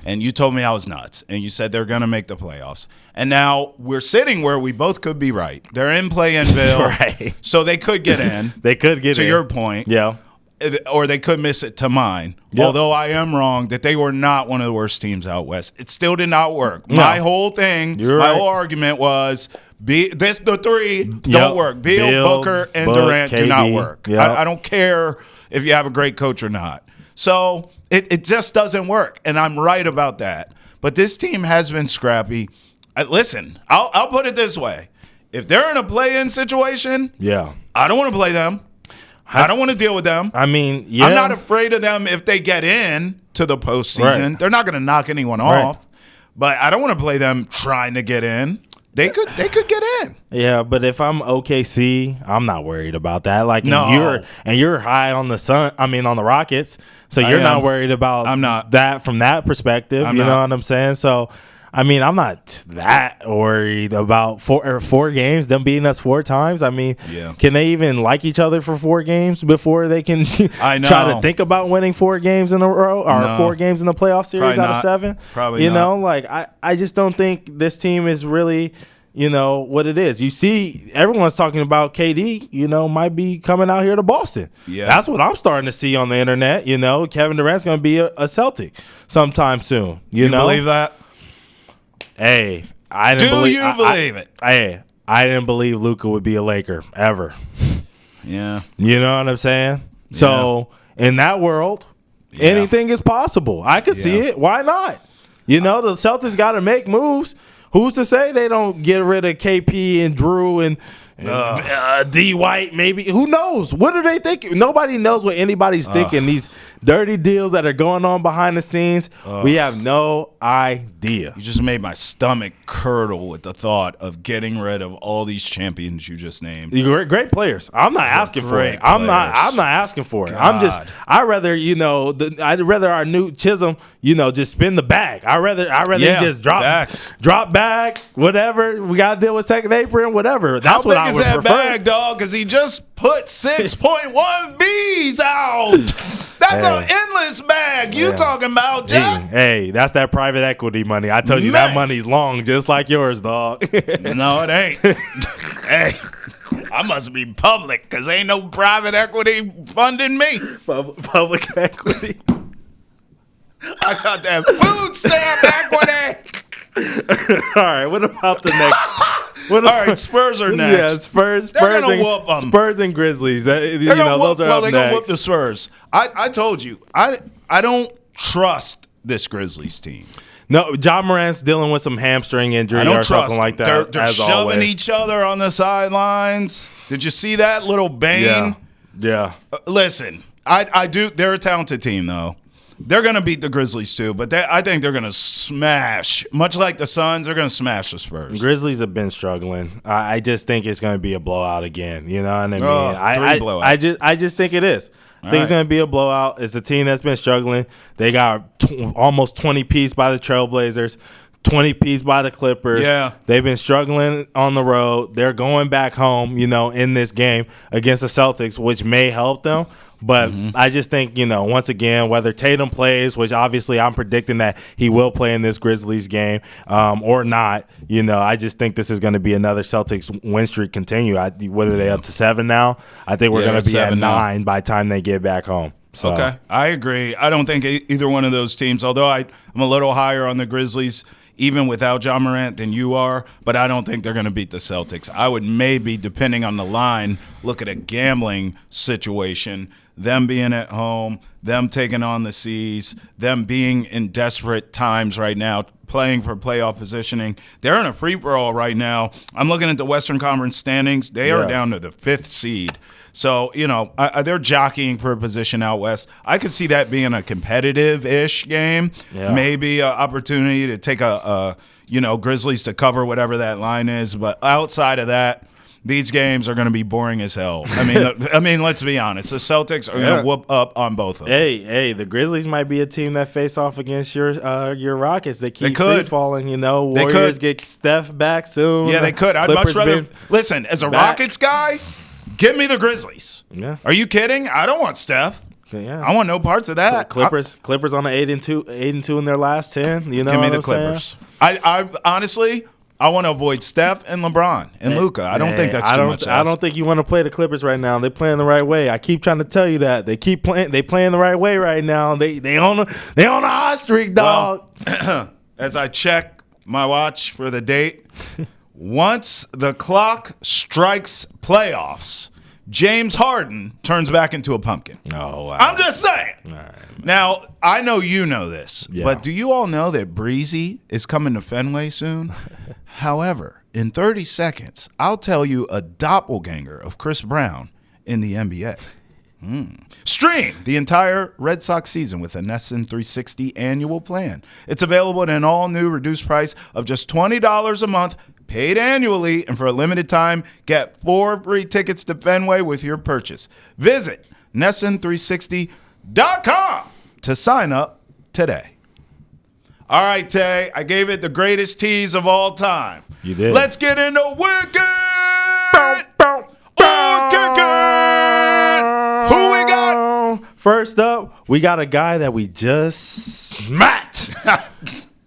and you told me I was nuts, and you said they're going to make the playoffs. And now we're sitting where we both could be right. They're in play-in-ville, Right. so they could get in. They could get to in. your point. Yeah. Or they could miss it to mine. Yep. Although I am wrong that they were not one of the worst teams out west. It still did not work. No. My whole thing, You're my right. whole argument was the three Yep. don't work. Beal, Booker, and Durant do not KD. work. Yep. I don't care if you have a great coach or not. So it just doesn't work. And I'm right about that. But this team has been scrappy. Listen, I'll put it this way. If they're in a play-in situation, Yeah. I don't want to play them. I don't want to deal with them. I mean, yeah. I'm not afraid of them if they get in to the postseason. Right. They're not going to knock anyone off. But I don't want to play them trying to get in. They could get in. Yeah, but if I'm OKC, I'm not worried about that. Like, No. you're high on on the Rockets, so you're not worried about I'm not. that from that perspective. I'm you know not. what I'm saying? So, I mean, I'm not that worried about four games, them beating us 4 times. I mean, Yeah. Can they even like each other for 4 games before they can I know. try to think about winning 4 games in a row or No. 4 games in the playoff series Probably out of not. 7? Probably you not. know, like I just don't think this team is really – you know, what it is. You see, everyone's talking about KD, you know, might be coming out here to Boston. Yeah. That's what I'm starting to see on the internet. You know, Kevin Durant's going to be a Celtic sometime soon. You know? Believe that? Hey, I didn't Do believe you believe it? Hey, I didn't believe Luka would be a Laker ever. Yeah. You know what I'm saying? So, in that world, anything is possible. I could see it. Why not? You know, the Celtics got to make moves. Who's to say they don't get rid of KP and Drew and D White? Maybe. Who knows? What are they thinking? Nobody knows what anybody's thinking. These dirty deals that are going on behind the scenes, we have no idea. You just made my stomach curdle with the thought of getting rid of all these champions you just named. Great players. I'm not asking for it. great I'm not players. asking for it. God. I'd rather, you know, I'd rather our new Chisholm, you know, just spin the bag. I'd rather he just drop back, whatever. We got to deal with second apron, whatever. That's what I would prefer. How big is that bag, dog? Because he just put 6.1 Bs out. That's an endless bag. You talking about, Jack? Hey, that's that private equity money. I told you that money's long, just like yours, dog. No, it ain't. Hey, I must be public because ain't no private equity funding me. Public equity. I got that food stamp equity. All right, what about the next? All right, Spurs are next. Yeah, Spurs gonna and, whoop 'em. Spurs and Grizzlies. They're gonna those are up they're gonna whoop next. the Spurs. I told you, I don't trust this Grizzlies team. No, John Morant's dealing with some hamstring injury I don't or trust something them. like that. They're as shoving always. each other on the sidelines. Did you see that little bang? Yeah. Listen, I do. They're a talented team, though. They're going to beat the Grizzlies, too, but I think they're going to smash. Much like the Suns, they're going to smash the Spurs. Grizzlies have been struggling. I just think it's going to be a blowout again. You know what I mean? I just think it is. I think it's going to be a blowout. It's a team that's been struggling. They got almost 20 piece by the Trailblazers, 20 piece by the Clippers. Yeah. They've been struggling on the road. They're going back home, you know, in this game against the Celtics, which may help them. But I just think, you know, once again, whether Tatum plays, which obviously I'm predicting that he will play in this Grizzlies game, or not, you know, I just think this is going to be another Celtics win streak continue. What are they up to 7 now? I think we're going to be at 9 by the time they get back home. So. Okay, I agree. I don't think either one of those teams, although I'm a little higher on the Grizzlies, even without John Morant, than you are, but I don't think they're going to beat the Celtics. I would maybe, depending on the line, look at a gambling situation, them being at home, them taking on the C's, them being in desperate times right now, playing for playoff positioning. They're in a free-for-all right now. I'm looking at the Western Conference standings. They are down to the 5th seed. So, you know, they're jockeying for a position out west. I could see that being a competitive-ish game. Yeah. Maybe an opportunity to take Grizzlies to cover whatever that line is. But outside of that, these games are going to be boring as hell. I mean, let's be honest. The Celtics are going to whoop up on both of them. Hey, the Grizzlies might be a team that face off against your Rockets. They keep free falling, you know. Warriors get Steph back soon. Yeah, they could. I'd much rather listen, as a Rockets guy, give me the Grizzlies. Yeah. Are you kidding? I don't want Steph. Yeah. I want no parts of that. Clippers on an 8-2 in their last 10. You know, give me the Clippers. I honestly, I want to avoid Steph and LeBron and Luka. I don't think that's too much. I don't think you want to play the Clippers right now. They're playing the right way. I keep trying to tell you that they keep playing. They playing the right way right now. They on a hot streak, dog. Well, as I check my watch for the date, once the clock strikes playoffs, James Harden turns back into a pumpkin. Oh, wow. I'm just saying. All right, now, I know you know this, Yeah. but do you all know that Breezy is coming to Fenway soon? However, in 30 seconds, I'll tell you a doppelganger of Chris Brown in the NBA. Stream the entire Red Sox season with a NESN 360 annual plan. It's available at an all-new reduced price of just $20 a month, paid annually, and for a limited time, get 4 free tickets to Fenway with your purchase. Visit NESN360.com to sign up today. All right, Tay, I gave it the greatest tease of all time. You did. Let's get into Wicked or Kick It. Who we got? First up, we got a guy that we just smacked.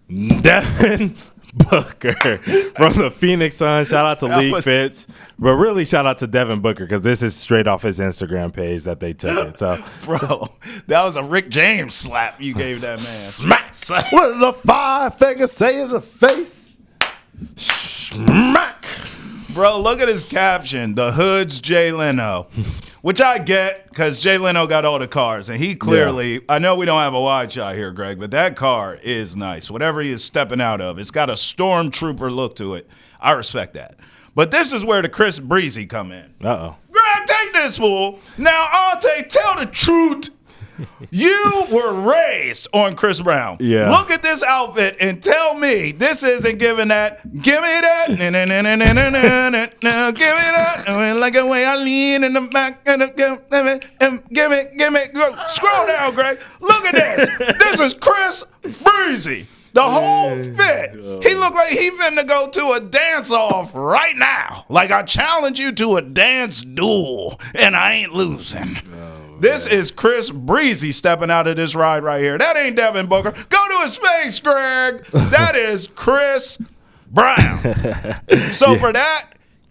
Devin Booker from the Phoenix Suns. Shout out to League Fits. But really, shout out to Devin Booker because this is straight off his Instagram page that they took it. So, Bro, that was a Rick James slap you gave that man. Smack. What the 5 fingers say in the face? Smack. Bro, look at his caption. The Hood's Jay Leno. Which I get because Jay Leno got all the cars. And he clearly, I know we don't have a wide shot here, Greg, but that car is nice. Whatever he is stepping out of, it's got a stormtrooper look to it. I respect that. But this is where the Chris Breezy come in. Uh-oh. Greg, take this, fool. Now, Ountae, tell the truth. You were raised on Chris Brown. Yeah. Look at this outfit and tell me this isn't giving that. Give me that. Give me that. Like the way I lean in the back. Give me. Scroll down, Greg. Look at this. This is Chris Breezy. The whole fit. He looked like he finna go to a dance-off right now. Like I challenge you to a dance duel, and I ain't losing. This is Chris Breezy stepping out of this ride right here. That ain't Devin Booker. Go to his face, Greg. That is Chris Brown. So for that,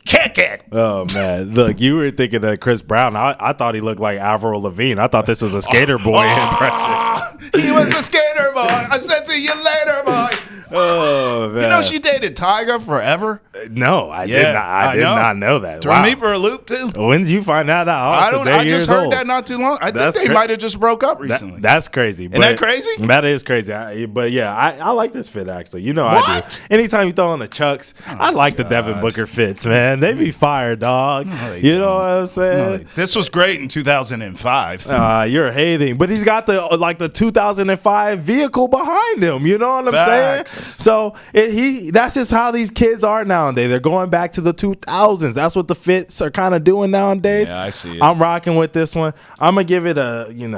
kick it. Oh, man. Look, you were thinking of Chris Brown. I thought he looked like Avril Lavigne. I thought this was a skater boy impression. He was a skater boy. I said to you later, boy. Oh, man. You know she dated Tyga forever? No, I did not know that. Throw me for a loop, too. When did you find that out? I just heard that not too long. I think they might have just broke up recently. That's crazy. Isn't that crazy? That is crazy. But yeah, I like this fit actually. You know I do. Anytime you throw on the Chucks, I like the Devin Booker fits, man. They be fire, dog. No, you know what I'm saying? No, this was great in 2005. You're hating, but he's got the 2005 vehicle behind him. You know what I'm saying? So that's just how these kids are nowadays. They're going back to the 2000s. That's what the fits are kind of doing nowadays. Yeah, I see it. I'm rocking with this one. I'm gonna give it a, I'm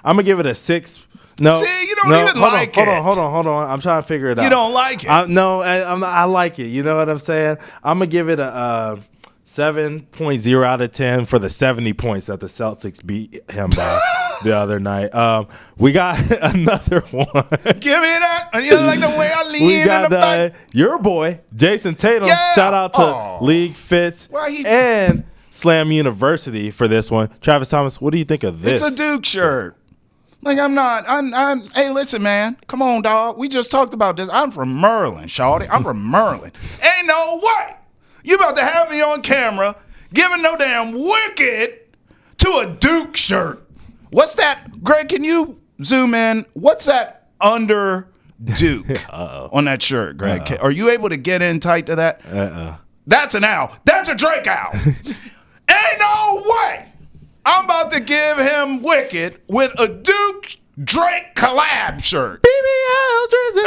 gonna give it a 6. No, see, you don't even like it. Hold on. I'm trying to figure it out. You don't like it? I like it. You know what I'm saying? I'm gonna give it a 7.0 out of 10 for the 70 points that the Celtics beat him by the other night. We got another one. Give me that. And you like the way I lean We got in the back. your boy, Jayson Tatum. Yeah. Shout out to League Fits Why and Slam University for this one. Travis Thomas, what do you think of this? It's a Duke shirt. Like hey, listen, man. Come on, dog. We just talked about this. I'm from Maryland, shawty. I'm from Maryland. Ain't no way you about to have me on camera giving no damn Wicked to a Duke shirt. What's that? Greg, can you zoom in? What's that under Duke on that shirt, Greg? Are you able to get in tight to that? That's an owl. That's a Drake owl. Ain't no way I'm about to give him Wicked with a Duke Drake collab shirt. BBL Drizzy.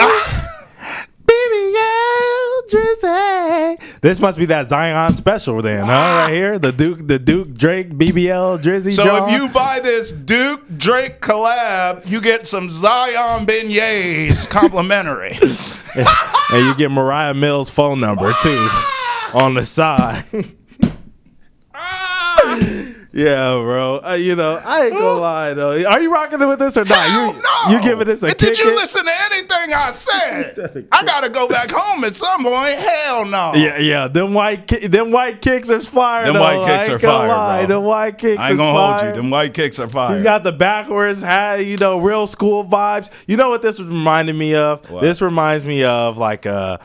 BBL Drizzy. This must be that Zion special then, huh? Right here, the Duke Drake BBL Drizzy. So jar. if you buy this Duke Drake collab, you get some Zion beignets complimentary, and you get Mariah Mills' phone number too on the side. Yeah, bro. I ain't gonna lie though. Are you rocking it with this or not? Hell no. You giving this a kick? Did you listen to anything I said? I gotta go back home at some point. Hell no. Yeah. Them white kicks are fire. Them though. white kicks are fire, bro. Them white kicks. I ain't gonna hold you. Them white kicks are fire. He's got the backwards hat. Real school vibes. You know what this was reminding me of? What? This reminds me of like a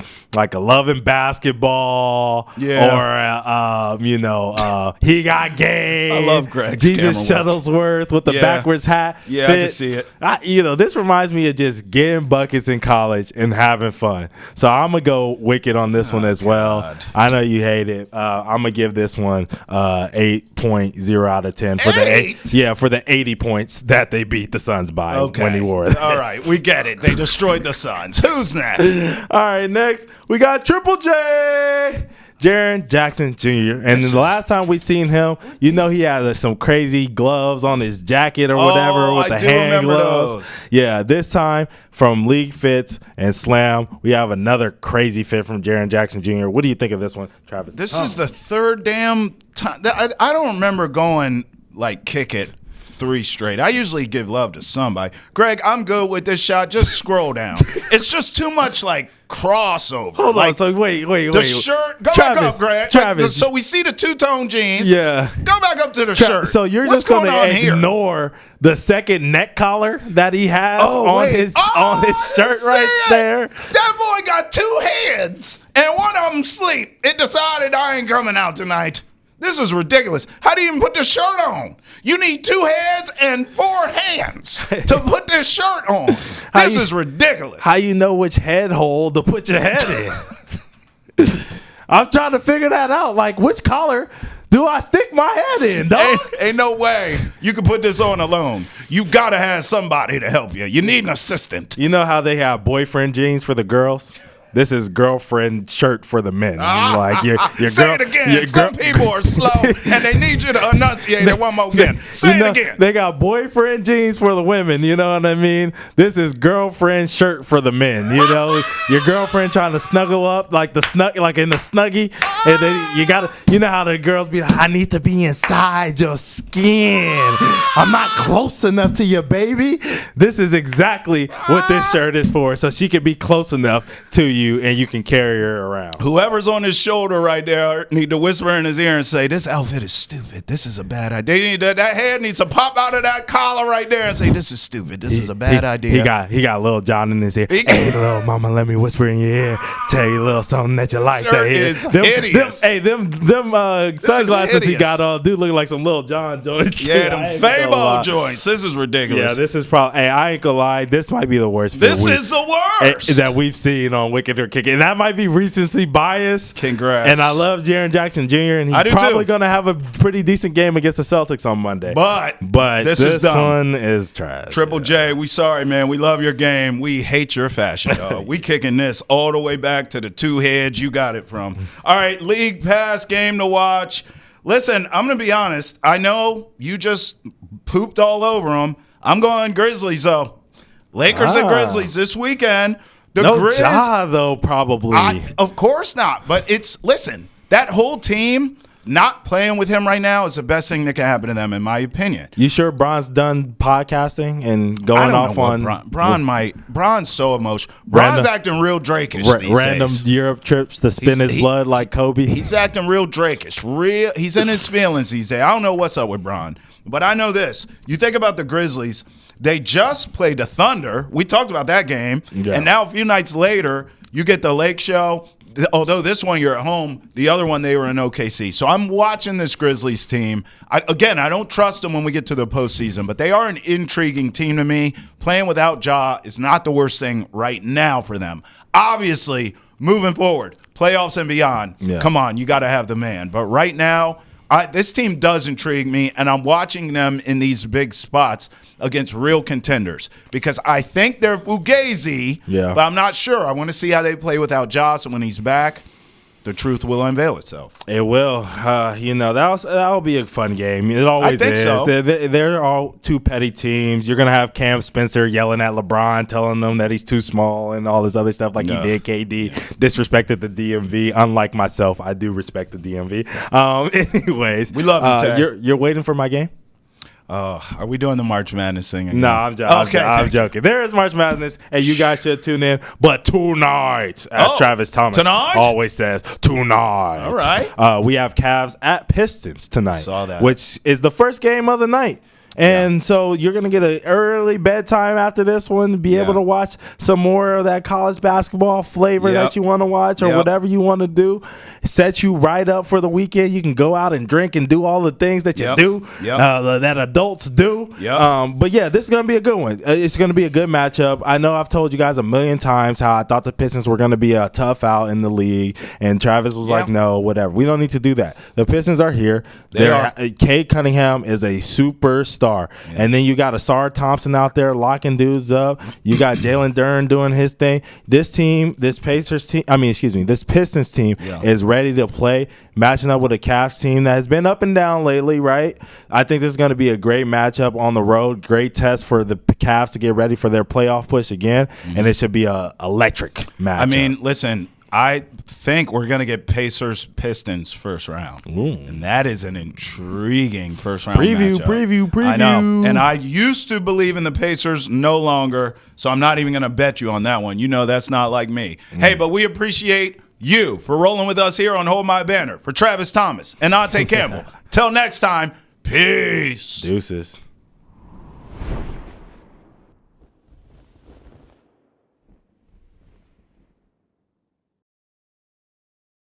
Love and Basketball. Yeah. Or He Got Game. I love Greg's Jesus camera Shuttlesworth with the backwards hat. Yeah, fit. I can see it. This reminds me of just getting buckets in college and having fun. So I'm gonna go wicked on this one as well. God. I know you hate it. I'm gonna give this one 8.0 out of 10 for the 80 points that they beat the Suns by when he wore it. All right, we get it. They destroyed the Suns. Who's next? All right, next we got Triple J. Jaren Jackson Jr. And the last time we seen him, he had some crazy gloves on his jacket or whatever with the hand gloves. Those. Yeah, this time from League Fits and Slam, we have another crazy fit from Jaren Jackson Jr. What do you think of this one, Travis? This is the third damn time. I don't remember going kick it 3 straight. I usually give love to somebody. Greg, I'm good with this shot. Just scroll down. It's just too much crossover. Hold on. So wait. The shirt. Go Travis, back up, Greg. Travis. So we see the two-tone jeans. Yeah. Go back up to the shirt. So you're What's just going to ignore the second neck collar that he has on his shirt there. That boy got 2 heads and one of them sleep. It decided I ain't coming out tonight. This is ridiculous. How do you even put this shirt on? You need 2 heads and 4 hands to put this shirt on. This is ridiculous. How you know which head hole to put your head in? I'm trying to figure that out. Which collar do I stick my head in, dog? Ain't no way you can put this on alone. You got to have somebody to help you. You need an assistant. You know how they have boyfriend jeans for the girls? This is girlfriend shirt for the men. Say it again. Some people are slow and they need you to enunciate it one more again. Say it again. They got boyfriend jeans for the women. You know what I mean? This is girlfriend shirt for the men. Your girlfriend trying to snuggle up in the Snuggie, and then you gotta. You know how the girls be like, I need to be inside your skin. I'm not close enough to your baby. This is exactly what this shirt is for, so she can be close enough to you and you can carry her around. Whoever's on his shoulder right there need to whisper in his ear and say, this outfit is stupid. This is a bad idea. That head needs to pop out of that collar right there and say, this is stupid. This is a bad idea. He got Lil Jon in his ear. Hey, little mama, let me whisper in your ear. Tell you a little something that you like to hear. Them sunglasses he got on do look like some Lil Jon joints. Yeah, them Fable joints. This is ridiculous. Yeah, this is probably. Hey, I ain't gonna lie. This might be the worst. This is the worst that we've seen on Wicked or Kick It. And that might be recency bias. Congrats. And I love Jaren Jackson Jr. and he's probably going to have a pretty decent game against the Celtics on Monday. But this one is trash. Triple J, we sorry, man. We love your game. We hate your fashion, dog. We kicking this all the way back to the 2 heads you got it from. All right, League Pass game to watch. Listen, I'm going to be honest. I know you just pooped all over them. I'm going Grizzlies, though. Lakers and Grizzlies this weekend. The Grizz, Ja, though, probably. Of course not. But listen, that whole team not playing with him right now is the best thing that can happen to them, in my opinion. You sure Bron's done podcasting and going off on? Bron's so emotional. Bron's acting real Drake-ish these random days. Europe trips to spin his blood like Kobe. He's acting real Drake-ish. He's in his feelings these days. I don't know what's up with Bron. But I know this. You think about the Grizzlies. They just played the Thunder. We talked about that game. Yeah. And now a few nights later, you get the Lake Show. Although this one you're at home, the other one they were in OKC. So I'm watching this Grizzlies team. I don't trust them when we get to the postseason, but they are an intriguing team to me. Playing without Ja is not the worst thing right now for them. Obviously, moving forward, playoffs and beyond, come on, you got to have the man. But right now, this team does intrigue me, and I'm watching them in these big spots against real contenders because I think they're fugazi, but I'm not sure. I want to see how they play without Joss and when he's back. the truth will unveil itself. It will. That'll be a fun game. It always is. So. They're all two petty teams. You're gonna have Cam Spencer yelling at LeBron, telling them that he's too small and all this other stuff like he did. KD disrespected the DMV. Unlike myself, I do respect the DMV. Anyways, we love you, Tay. You're waiting for my game. Are we doing the March Madness thing again? No, I'm joking. I'm joking. There is March Madness, and you guys should tune in. But tonight, as Travis Thomas always says, tonight. All right. We have Cavs at Pistons tonight. Saw that. Which is the first game of the night. And so you're going to get an early bedtime after this one, be able to watch some more of that college basketball flavor that you want to watch or whatever you want to do. Set you right up for the weekend. You can go out and drink and do all the things that you do, that adults do. But, yeah, this is going to be a good one. It's going to be a good matchup. I know I've told you guys a million times how I thought the Pistons were going to be a tough out in the league, and Travis was like, no, whatever. We don't need to do that. The Pistons are here. Cade Cunningham is a superstar. And then you got Asar Thompson out there locking dudes up. You got Jalen Duren doing his thing. This Pistons team is ready to play, matching up with a Cavs team that has been up and down lately, right? I think this is going to be a great matchup on the road, great test for the Cavs to get ready for their playoff push again, and it should be a electric matchup. I mean, listen, I think we're going to get Pacers-Pistons first round. Ooh. And that is an intriguing first round preview. I know. And I used to believe in the Pacers, no longer, so I'm not even going to bet you on that one. You know that's not like me. Hey, but we appreciate you for rolling with us here on Hold My Banner. For Travis Thomas and Ountae Campbell. Till next time, peace. Deuces.